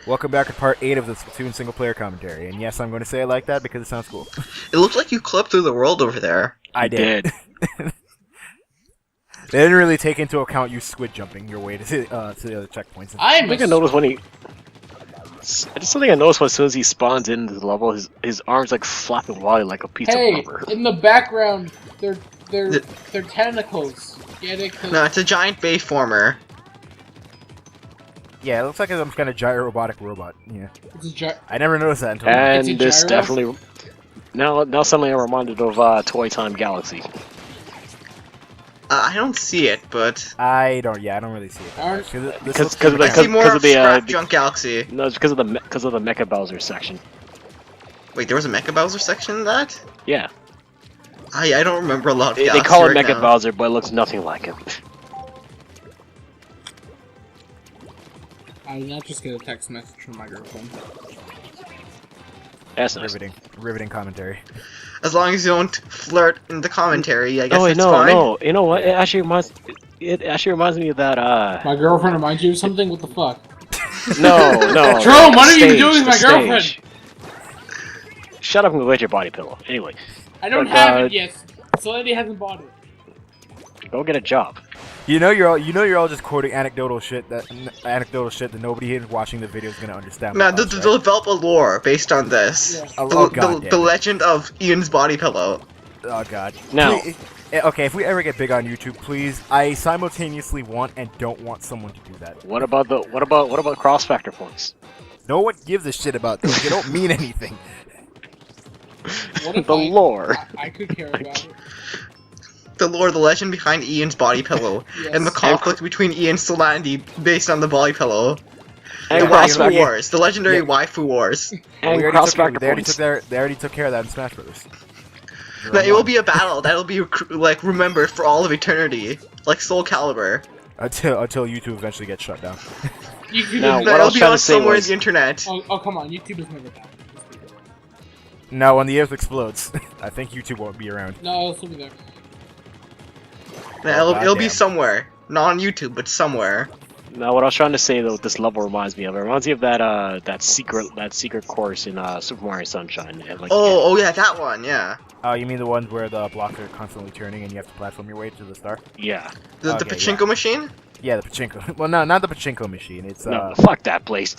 Welcome back to part 8 of the Splatoon single-player commentary. And yes, I'm going to say it like that because it sounds cool. It looks like you clipped through the world over there. I did. They didn't really take into account you squid jumping your way to the other checkpoints. I think I noticed when he... Just something I noticed as soon as he spawns into the level, his arms like flapping wildly like a piece of rubber. In the background, they're tentacles. Get it? No, it's a giant bayformer. Yeah, it looks like some kind of gyro-robotic robot. Yeah. It's I never noticed that until And It's a this gyro? definitely... Now suddenly I'm reminded of Toy Time Galaxy. I don't see it, but I don't really see it. Because of I see more of Scrap the Junk Galaxy. no, it's because of the Mecha Bowser section. Wait, there was a Mecha Bowser section in that? Yeah, I don't remember a lot of they Galaxy call it right Mecha now. Bowser, but it looks nothing like him. I did not just get a text message from my girlfriend. That's nice. Riveting commentary. As long as you don't flirt in the commentary, I guess it's no, fine. no. You know what? It actually reminds me of that. My girlfriend reminds you of something? What the fuck? No. Jerome, what are you Stage, doing, the my girlfriend? stage. Shut up and go get your body pillow. Anyway, I don't But, have it yet. Solidity hasn't bought it. go get a job. You know you're all just quoting anecdotal shit that nobody here watching the video is gonna understand. No, they'll develop a lore based on this. Yeah. Oh, God, The legend of Ian's body pillow. Oh god. Now- Okay, if we ever get big on YouTube, please, I simultaneously want and don't want someone to do that. What about cross-factor points? No one gives a shit about those. They don't mean anything. What if The lore. I could care about it. The lore, the legend behind Ian's body pillow, Yes. and the conflict between Ian and Solandi based on the body pillow. And The waifu cross-factor wars, the legendary waifu wars. and They cross-factor already points. took care of that in Smash Brothers. No, it will be a battle that'll be like remembered for all of eternity, like Soul Calibur. Until YouTube eventually gets shut down. YouTube Now, is No, what I it'll was be trying on to say somewhere was- in the internet. oh, come on, YouTube is never down. Now, when the Earth explodes, I think YouTube won't be around. No, it'll still be there. No, it'll be goddamn. somewhere, not on YouTube, but somewhere. Now, what I was trying to say though, this level reminds me of. It reminds me of that secret course in Super Mario Sunshine. And, like, Oh yeah, that one, yeah. Oh, you mean the ones where the blocks are constantly turning and you have to platform your way to the star? yeah. The Okay, pachinko machine. Yeah, the pachinko. Well, no, not the pachinko machine. It's No, fuck that place.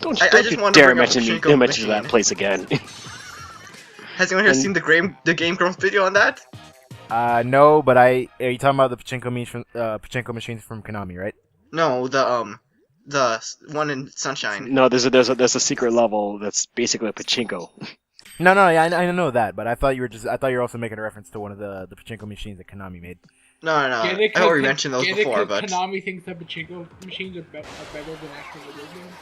don't I don't just you wanna dare bring up mention Pachinko mention that machine. place again. Has anyone here And- seen the Game Grumps video on that? no, but are you talking about the pachinko machines from Konami, right? No, the one in Sunshine. No, there's a secret level that's basically a pachinko. No, yeah, I know that, but I thought you were also making a reference to one of the pachinko machines that Konami made. No, Get it, I already 'cause- mentioned those get it, before, 'cause but Konami thinks that pachinko machines are better than actual video games.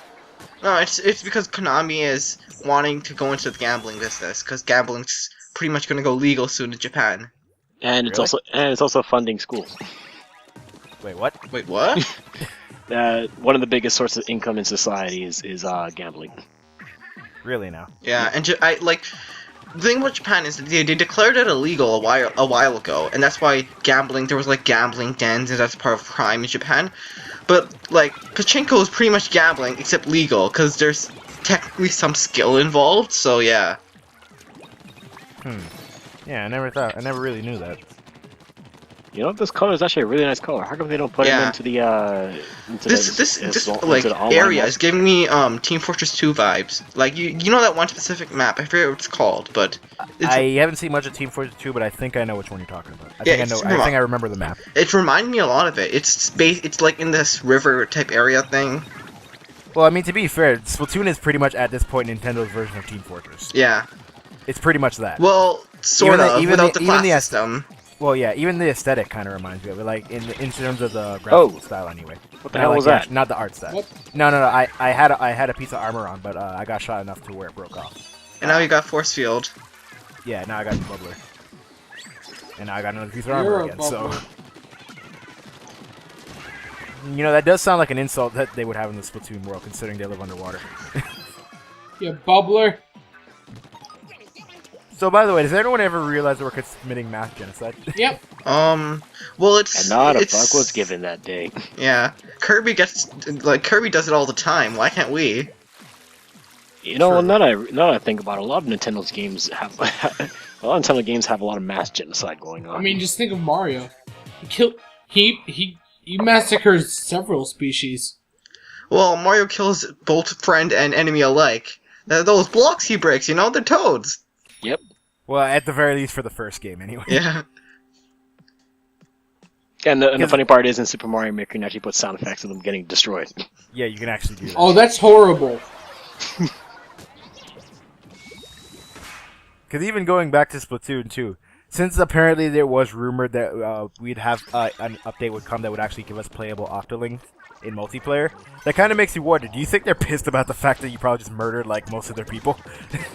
no, it's because Konami is wanting to go into the gambling business because gambling's pretty much going to go legal soon in Japan. And it's also funding schools. Wait, what? Wait, what? One of the biggest sources of income in society is gambling. Really now? Yeah, and the thing about Japan is that they declared it illegal a while ago, and that's why there was like gambling dens, and that's part of crime in Japan. But like pachinko is pretty much gambling except legal because there's technically some skill involved. So yeah. Yeah, I never really knew that. You know, this color is actually a really nice color. How come they don't put Yeah. it into the This into the online area mode? is giving me Team Fortress 2 vibes. Like you know that one specific map. I forget what it's called, but I haven't seen much of Team Fortress 2, but I think I know which one you're talking about. I Yeah, think I know. it's I think I remember the map. it reminded me a lot of it. It's like in this river type area thing. Well, I mean, to be fair, Splatoon is pretty much at this point Nintendo's version of Team Fortress. Yeah. It's pretty much that. Well, sort Even the- of even without the- the even class the est- system. Well, yeah, even the aesthetic kind of reminds me of it, like in terms of the graphical Oh. style, anyway. What the Not hell like was that? Not the art style. What? No. I had a piece of armor on, but I got shot enough to where it broke off. And now you got force field. Yeah, now I got the bubbler, and now I got another piece of You're armor a again. So, bubbler. you know, that does sound like an insult that they would have in the Splatoon world, considering they live underwater. Yeah, bubbler. So, by the way, does anyone ever realize that we're committing mass genocide? Yep. Well, it's And not a it's, fuck was given that day. Yeah, Kirby does it all the time. Why can't we? You know, True. now that I think about it, a lot of Nintendo's games have a lot of Nintendo games have a lot of mass genocide going on. I mean, just think of Mario. He massacres several species. Well, Mario kills both friend and enemy alike. Those blocks he breaks, you know, they're toads. Yep. Well, at the very least for the first game, anyway. Yeah. And the funny part is, in Super Mario Maker, you can actually put sound effects of them getting destroyed. Yeah, you can actually do that. Oh, that's horrible. Because even going back to Splatoon 2, since apparently there was rumored that we'd have an update would come that would actually give us playable Octoling in multiplayer, that kind of makes you wonder, do you think they're pissed about the fact that you probably just murdered, like, most of their people?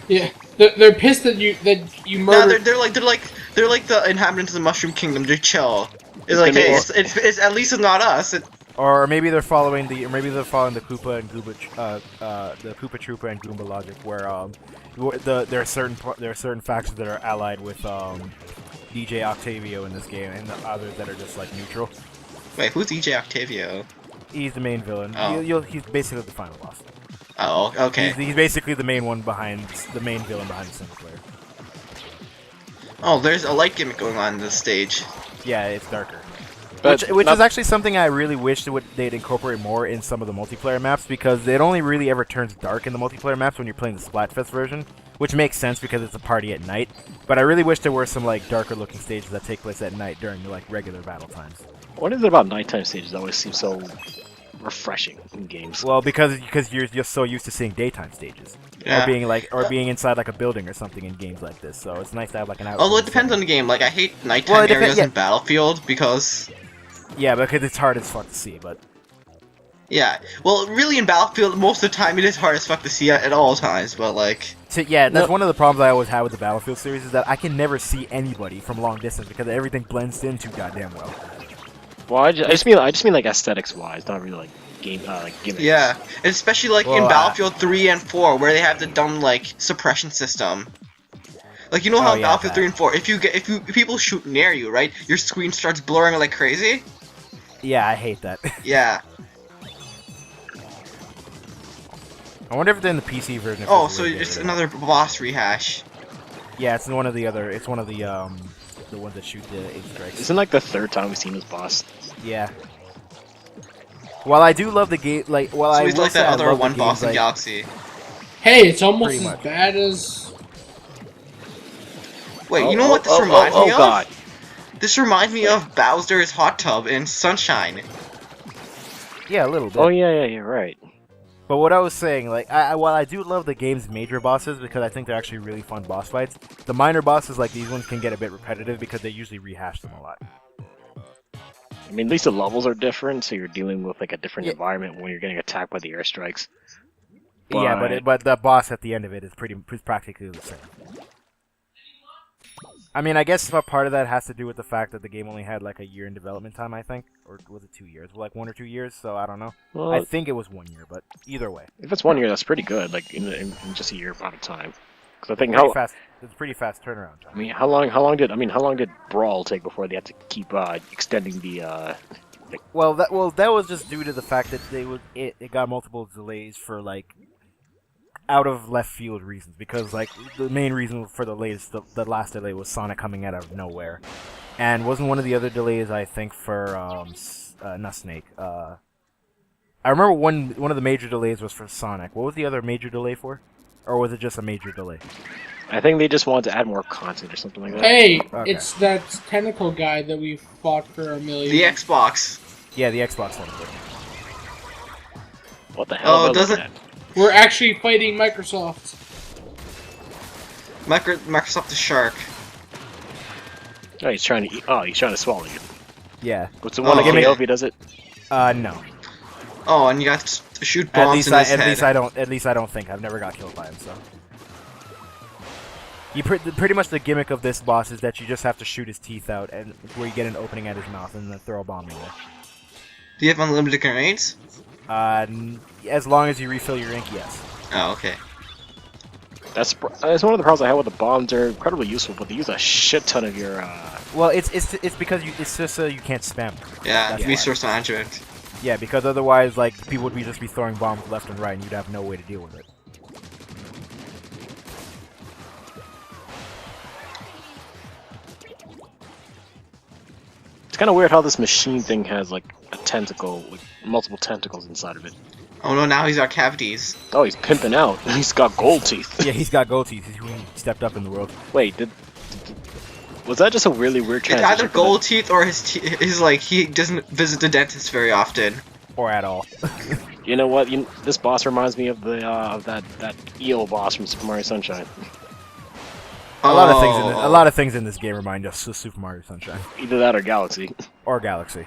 Yeah, they're pissed that you murdered. No, they're like the inhabitants of the Mushroom Kingdom. They're chill. It's like, hey, it's at least it's not us. Or maybe they're following the Koopa and Gooba, the Koopa Troopa and Goomba logic, where there are certain factions that are allied with DJ Octavio in this game, and the others that are just like neutral. Wait, who's DJ Octavio? He's the main villain. Oh. He's basically the final boss. Oh, okay. He's basically the main villain behind the single player. Oh, there's a light gimmick going on in this stage. Yeah, it's darker. But Which is actually something I really wish they'd incorporate more in some of the multiplayer maps, because it only really ever turns dark in the multiplayer maps when you're playing the Splatfest version, which makes sense because it's a party at night. But I really wish there were some like darker looking stages that take place at night during the like regular battle times. What is it about nighttime stages that always seem so refreshing in games? Well, because you're just so used to seeing daytime stages, Yeah. or being inside like a building or something in games like this. So it's nice to have like an outdoor. Although it depends on the game. Like, I hate nighttime Well, it areas yeah. in Battlefield because... Yeah, because it's hard as fuck to see, but... Yeah, well, really in Battlefield, most of the time it is hard as fuck to see at all times, but like... Yeah, that's one of the problems I always had with the Battlefield series, is that I can never see anybody from long distance because everything blends in too goddamn well. Well, I just mean like aesthetics-wise, not really like game gimmicks. Yeah, and especially like in Battlefield 3 and 4, where they have the dumb like suppression system. Like, you know how in Battlefield 3 and 4, if people shoot near you, right, your screen starts blurring like crazy? Yeah, I hate that. Yeah. I wonder if they're in the PC version. Oh, so it's another boss rehash. Yeah, it's one of the ones that shoot the 8 strikes. Isn't like the third time we've seen this boss? Yeah. While I do love the game, like, So he's like that other one boss in Galaxy. Hey, it's almost Pretty as much. bad as. Wait, you know what this reminds me of? Oh god. This reminds me of Bowser's hot tub in Sunshine. Yeah, a little bit. Oh yeah, you're right. But what I was saying, like, while I do love the game's major bosses because I think they're actually really fun boss fights, the minor bosses like these ones can get a bit repetitive because they usually rehash them a lot. I mean, at least the levels are different, so you're dealing with like a different environment when you're getting attacked by the airstrikes. Yeah, but the boss at the end of it is practically the same. I mean, I guess a part of that has to do with the fact that the game only had like a year in development time, I think, or was it 2 years? Like 1 or 2 years. So I don't know. Well, I think it was 1 year, but either way, if it's 1 year, that's pretty good. Like in just a year amount of time. Because I think it's pretty fast turnaround time. I mean, how long did Brawl take before they had to keep extending the? Well, that was just due to the fact that it got multiple delays for like out of left field reasons, because like the main reason for the last delay was Sonic coming out of nowhere, and wasn't one of the other delays I think for not Snake. I remember one of the major delays was for Sonic. What was the other major delay for, or was it just a major delay? I think they just wanted to add more content or something like that. Hey, Okay. it's that tentacle guy that we fought for a million. The Xbox. Yeah, the Xbox one. What the hell? Oh, am I does looking it- at? We're actually fighting Microsoft. Microsoft the shark. Oh, he's trying to eat. Oh, he's trying to swallow you. Yeah. What's the one Oh, again? okay. If he does it? No. Oh, and you got to shoot At bombs least in his head. At least I don't think I've never got killed by him. So. Pretty much the gimmick of this boss is that you just have to shoot his teeth out, and where you get an opening at his mouth, and then throw a bomb in there. Do you have unlimited grenades? As long as you refill your ink, yes. Oh, okay. That's one of the problems I have with the bombs. They're incredibly useful, but they use a shit ton of your. Well, it's because it's just so you can't spam them. Yeah, That's resource management. Yeah, because otherwise, like, people would just be throwing bombs left and right, and you'd have no way to deal with it. It's kind of weird how this machine thing has like a tentacle, like multiple tentacles inside of it. Oh no, now he's got cavities. Oh, he's pimping out. He's got gold teeth. Yeah, he's got gold teeth. He's really stepped up in the world. Wait, was that just a really weird It's transition? either gold teeth or his like he doesn't visit the dentist very often. Or at all. You know what? This boss reminds me of the of that eel boss from Super Mario Sunshine. A lot of things in this game remind us of Super Mario Sunshine. Either that or Galaxy. Or Galaxy.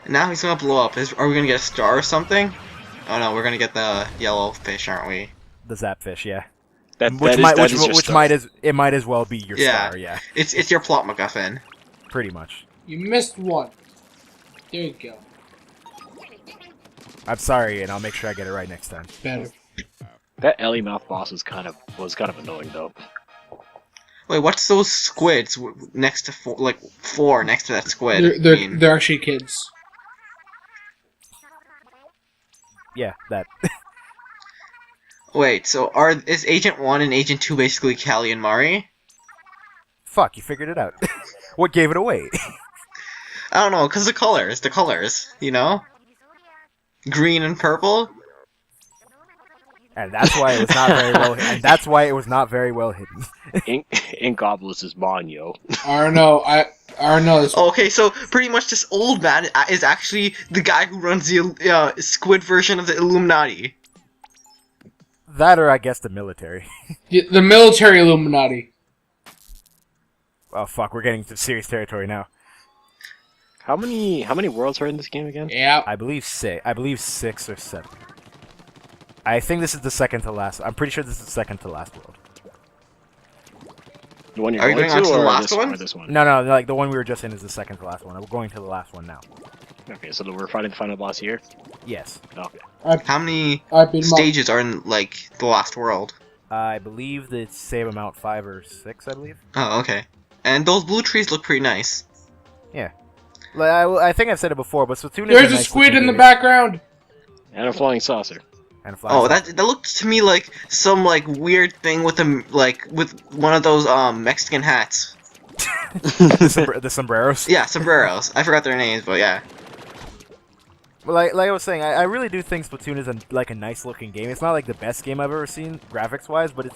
Now he's gonna blow up. Are we gonna get a star or something? Oh no, we're gonna get the yellow fish, aren't we? The Zapfish, yeah. Which might as well be your star, yeah. It's your plot MacGuffin. Pretty much. You missed one. There you go. I'm sorry, and I'll make sure I get it right next time. Better. That Ellie mouth boss was kind of annoying though. Wait, what's those squids next to four next to that squid? They're actually kids. Yeah, that. Wait, so is Agent 1 and Agent 2 basically Callie and Mari? Fuck, you figured it out. What gave it away? I don't know, cause the colors, you know? Green and purple? And that's why it was not very well. And that's why it was not very well hidden. Ink Obelisk is Banyo. I don't know. Okay, so pretty much this old man is actually the guy who runs the squid version of the Illuminati. That, or I guess the military. The military Illuminati. Oh fuck, we're getting to serious territory now. How many worlds are in this game again? Yeah. I believe 6 or 7. I think this is the second to last. I'm pretty sure this is the second to last world. The one you're Are you going on to the last one? Or this one? No, like the one we were just in is the second to last one. We're going to the last one now. Okay, so we're fighting the final boss here? Yes. Okay. How many I've been stages are in, like, the last world? I believe the same amount, 5 or 6, I believe. Oh, okay. And those blue trees look pretty nice. Yeah. Like, I think I've said it before, but Splatoon is There's a squid in the background. And a flying saucer. And a flying Oh, saucer. that looked to me like some, like, weird thing with with one of those, Mexican hats. the sombreros. Yeah, sombreros. I forgot their names, but yeah. Well, like I was saying, I really do think Splatoon is a nice looking game. It's not like the best game I've ever seen graphics wise, but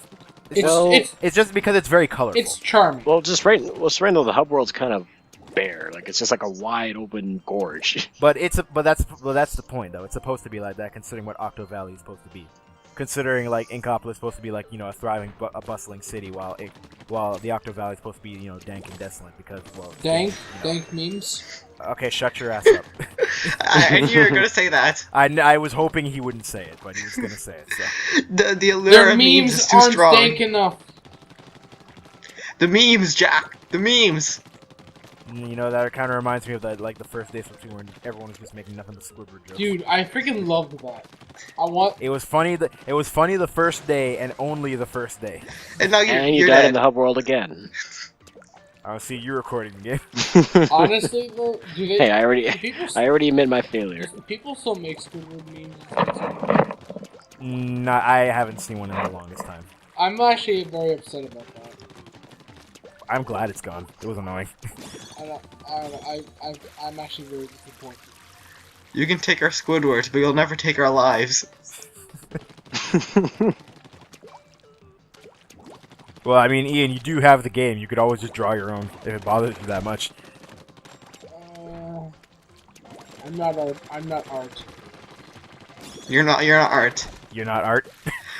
it's just because it's very colorful. It's charming. Well, right now the hub world's kind of bare. Like it's just like a wide open gorge. But that's the point though. It's supposed to be like that, considering what Octo Valley is supposed to be. Considering like Inkopolis is supposed to be like a thriving, a bustling city, while the Octo Valley is supposed to be dank and desolate because dank memes. Okay, shut your ass up. I knew you were gonna say that. I was hoping he wouldn't say it, but he was gonna say it. So. The allure Their of memes is too aren't strong. dank enough. The memes, Jack. The memes. That kind of reminds me of that, like the first day of Splatoon when everyone was just making nothing but Squidward jokes. Dude, I freaking loved that. It was funny. It was funny the first day and only the first day. And now you you're died dead. in the hub world again. I'll see you recording the game. Honestly, though, do they? Hey, I already admit my failure. People still make Squidward memes. No, I haven't seen one in the longest time. I'm actually very upset about that. I'm glad it's gone. It was annoying. I'm actually very disappointed. You can take our Squidward, but you'll never take our lives. Well, I mean, Ian, you do have the game. You could always just draw your own if it bothers you that much. I'm not art. You're not art. You're not art?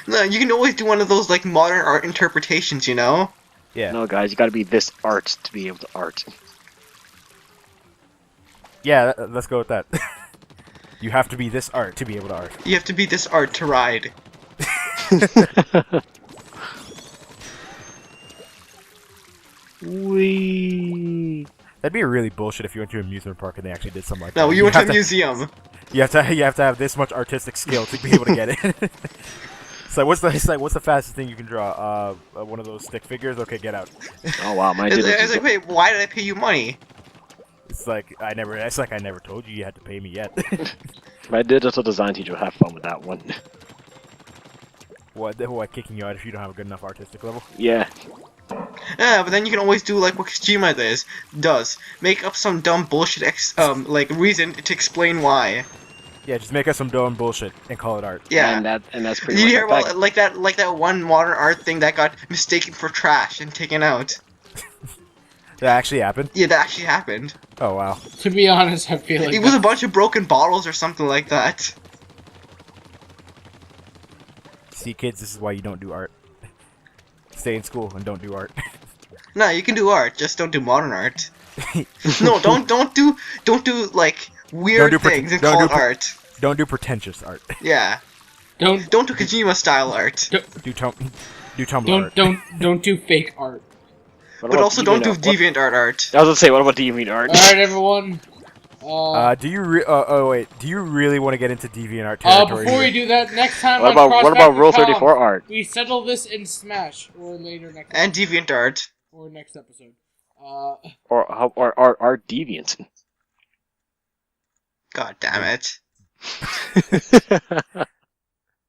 No, you can always do one of those like modern art interpretations, you know? Yeah. No, guys, you gotta be this art to be able to art. Yeah, let's go with that. You have to be this art to be able to art. You have to be this art to ride. Wee. That'd be really bullshit if you went to an amusement park and they actually did something like that. No, you went to a museum. You have to have this much artistic skill to be able to get it. It's like, what's the fastest thing you can draw? One of those stick figures. Okay, get out. Oh wow, my It's like, wait, why did I pay you money? It's like I never told you had to pay me yet. my digital design teacher would have fun with that one. What kicking you out if you don't have a good enough artistic level? Yeah. Yeah, but then you can always do like what Kojima does. Make up some dumb bullshit like reason to explain why. Yeah, just make us some dumb bullshit and call it art. Yeah. And that's pretty Did you much hear it. about like that one modern art thing that got mistaken for trash and taken out? That actually happened? Yeah, that actually happened. Oh wow. To be honest, I feel like It was a bunch of broken bottles or something like that. See, kids, this is why you don't do art. Stay in school and don't do art. No, you can do art, just don't do modern art. No, don't do like weird Don't do things and don't call do it art. Don't do pretentious art. Yeah. don't Don't do Kojima style art. do Tumblr art. don't do fake art. What But about also don't do DeviantArt? deviant art. I was gonna say, what about DeviantArt? All right, everyone. Do you really want to get into DeviantArt territory? Before we here? do that, next time What on about Rule CrossFactorComms, 34 art? we settle this in Smash or later next And deviant art. or next episode. Or Art Deviant? God damn it.